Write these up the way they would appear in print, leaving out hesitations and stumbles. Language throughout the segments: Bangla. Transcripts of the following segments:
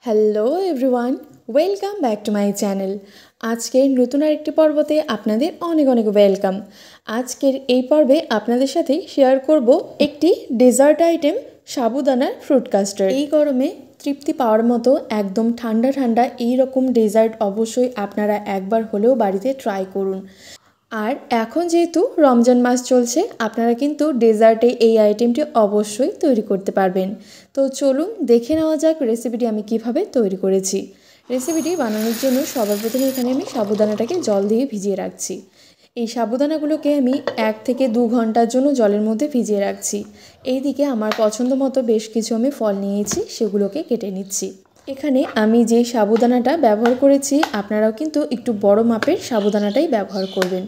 Hello everyone, welcome back to my channel. আজকের নতুন আরেকটি পর্বতে আপনাদের অনেক অনেক ওয়েলকাম। আজকের এই পর্বে আপনাদের সাথে শেয়ার করব একটি ডেজার্ট আইটেম, সাবুদানার ফ্রুট কাস্টার্ড। এই গরমে তৃপ্তি পাওয়ার মতো একদম ঠান্ডা ঠান্ডা এই রকম ডেজার্ট অবশ্যই আপনারা একবার হলেও বাড়িতে ট্রাই করুন। আর এখন যেহেতু রমজান মাস চলছে, আপনারা কিন্তু ডেজার্টে এই আইটেমটি অবশ্যই তৈরি করতে পারবেন। তো চলুন দেখে নেওয়া যাক রেসিপিটি আমি কিভাবে তৈরি করেছি। রেসিপিটি বানানোর জন্য সবার প্রথমে এখানে আমি সাবুদানাটাকে জল দিয়ে ভিজিয়ে রাখছি। এই সাবুদানাগুলোকে আমি 1 থেকে 2 ঘন্টার জন্য জলের মধ্যে ভিজিয়ে রাখছি। এইদিকে আমার পছন্দ মতো বেশ কিছু আমি ফল নিয়েছি, সেগুলোকে কেটে নিচ্ছি। এখানে আমি যে সাবুদানাটা ব্যবহার করেছি, আপনারাও কিন্তু একটু বড় মাপের সাবুদানাটাই ব্যবহার করবেন।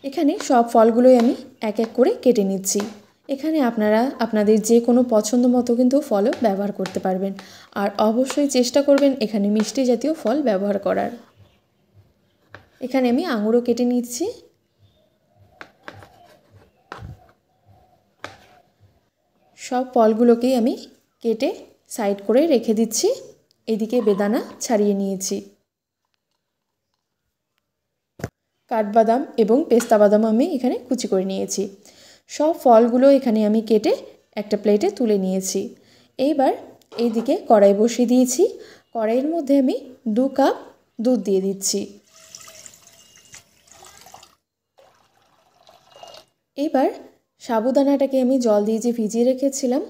এখানে সব ফলগুলোই আমি এক এক করে কেটে নিচ্ছি। এখানে আপনারা আপনাদের যে কোনো পছন্দ মতো কিন্তু ফলও ব্যবহার করতে পারবেন। আর অবশ্যই চেষ্টা করবেন এখানে মিষ্টি জাতীয় ফল ব্যবহার করার। এখানে আমি আঙুরও কেটে নিচ্ছি। সব ফলগুলোকেই আমি কেটে সাইড করে রেখে দিচ্ছি। এদিকে বেদানা ছাড়িয়ে নিয়েছি। কাঠবাদাম এবং পেস্তা বাদাম আমি এখানে কুচি করে নিয়েছি। সব ফলগুলো এখানে আমি কেটে একটা প্লেটে তুলে নিয়েছি। এইবার এইদিকে কড়াই বসিয়ে দিয়েছি। কড়াইয়ের মধ্যে আমি 2 কাপ দুধ দিয়ে দিচ্ছি। এবার সাবুদানাটাকে আমি জল দিয়ে যে ভিজিয়ে রেখেছিলাম,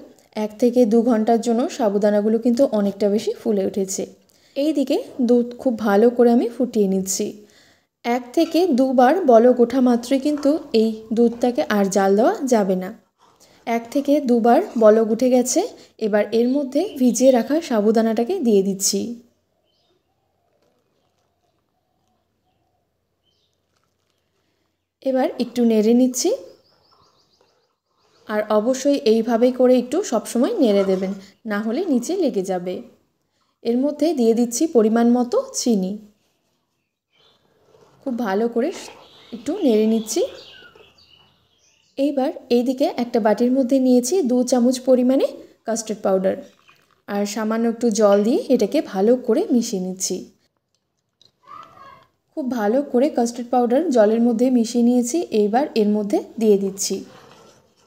1 থেকে 2 ঘন্টার জন্য সাবুদানাগুলো কিন্তু অনেকটা বেশি ফুলে উঠেছে। এইদিকে দুধ খুব ভালো করে আমি ফুটিয়ে নিচ্ছি। 1 থেকে 2 বার বলক ওঠা মাত্রই কিন্তু এই দুধটাকে আর জাল দেওয়া যাবে না। 1 থেকে 2 বার বলক উঠে গেছে। এবার এর মধ্যে ভিজিয়ে রাখা সাবুদানাটাকে দিয়ে দিচ্ছি। এবার একটু নেড়ে নিচ্ছি। আর অবশ্যই এইভাবেই করে একটু সবসময় নেড়ে দেবেন, না হলে নিচে লেগে যাবে। এর মধ্যে দিয়ে দিচ্ছি পরিমাণ মতো চিনি। খুব ভালো করে একটু নেড়ে নিচ্ছি। এইবার এইদিকে একটা বাটির মধ্যে নিয়েছি 2 চামচ পরিমাণে কাস্টার্ড পাউডার। আর সামান্য একটু জল দিয়ে এটাকে ভালো করে মিশিয়ে নিচ্ছি। খুব ভালো করে কাস্টার্ড পাউডার জলের মধ্যে মিশিয়ে নিয়েছি। এইবার এর মধ্যে দিয়ে দিচ্ছি।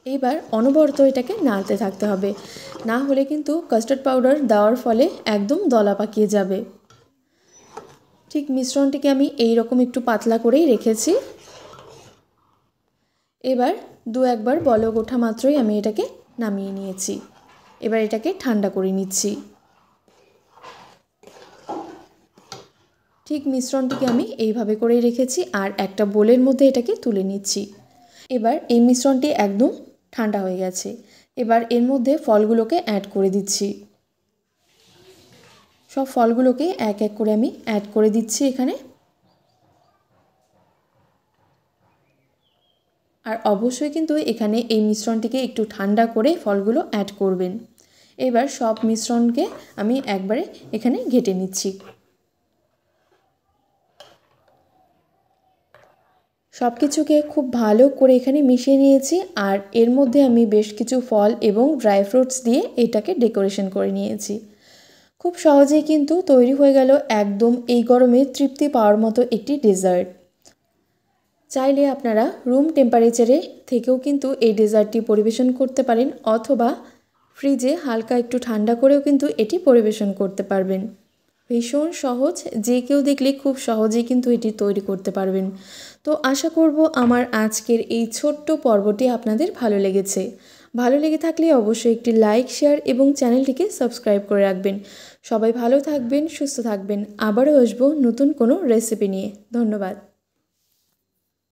এইবার অনবরত এটাকে নাড়তে থাকতে হবে, না হলে কিন্তু কাস্টার্ড পাউডার দেওয়ার ফলে একদম দলা পাকিয়ে যাবে। ঠিক মিশ্রণটিকে আমি এই রকম একটু পাতলা করেই রেখেছি। এবার 2-1 বার বলক ওঠা মাত্রই আমি এটাকে নামিয়ে নিয়েছি। এবার এটাকে ঠান্ডা করে নিচ্ছি। ঠিক মিশ্রণটিকে আমি এইভাবে করেই রেখেছি আর একটা বোলের মধ্যে এটাকে তুলে নিচ্ছি। এবার এই মিশ্রণটি একদম ঠান্ডা হয়ে গেছে। এবার এর মধ্যে ফলগুলোকে অ্যাড করে দিচ্ছি। সব ফলগুলোকে এক এক করে আমি অ্যাড করে দিচ্ছি এখানে। আর অবশ্যই কিন্তু এখানে এই মিশ্রণটিকে একটু ঠান্ডা করে ফলগুলো অ্যাড করবেন। এবার সব মিশ্রণকে আমি একবারে এখানে ঘেটে নিচ্ছি। সব কিছুকে খুব ভালো করে এখানে মিশিয়ে নিয়েছি। আর এর মধ্যে আমি বেশ কিছু ফল এবং ড্রাই ফ্রুটস দিয়ে এটাকে ডেকোরেশন করে নিয়েছি। খুব সহজেই কিন্তু তৈরি হয়ে গেল একদম এই গরমে তৃপ্তি পাওয়ার মতো একটি ডেজার্ট। চাইলে আপনারা রুম টেম্পারেচারে থেকেও কিন্তু এই ডেজার্টটি পরিবেশন করতে পারেন, অথবা ফ্রিজে হালকা একটু ঠান্ডা করেও কিন্তু এটি পরিবেশন করতে পারবেন। ভীষণ সহজ, যে কেউ দেখলে খুব সহজেই কিন্তু এটি তৈরি করতে পারবেন। তো আশা করব আমার আজকের এই ছোট্ট পর্বটি আপনাদের ভালো লেগেছে। ভালো লেগে থাকলে অবশ্যই একটি লাইক, শেয়ার এবং চ্যানেলটিকে সাবস্ক্রাইব করে রাখবেন। সবাই ভালো থাকবেন, সুস্থ থাকবেন। আবারও আসবো নতুন কোনো রেসিপি নিয়ে। ধন্যবাদ।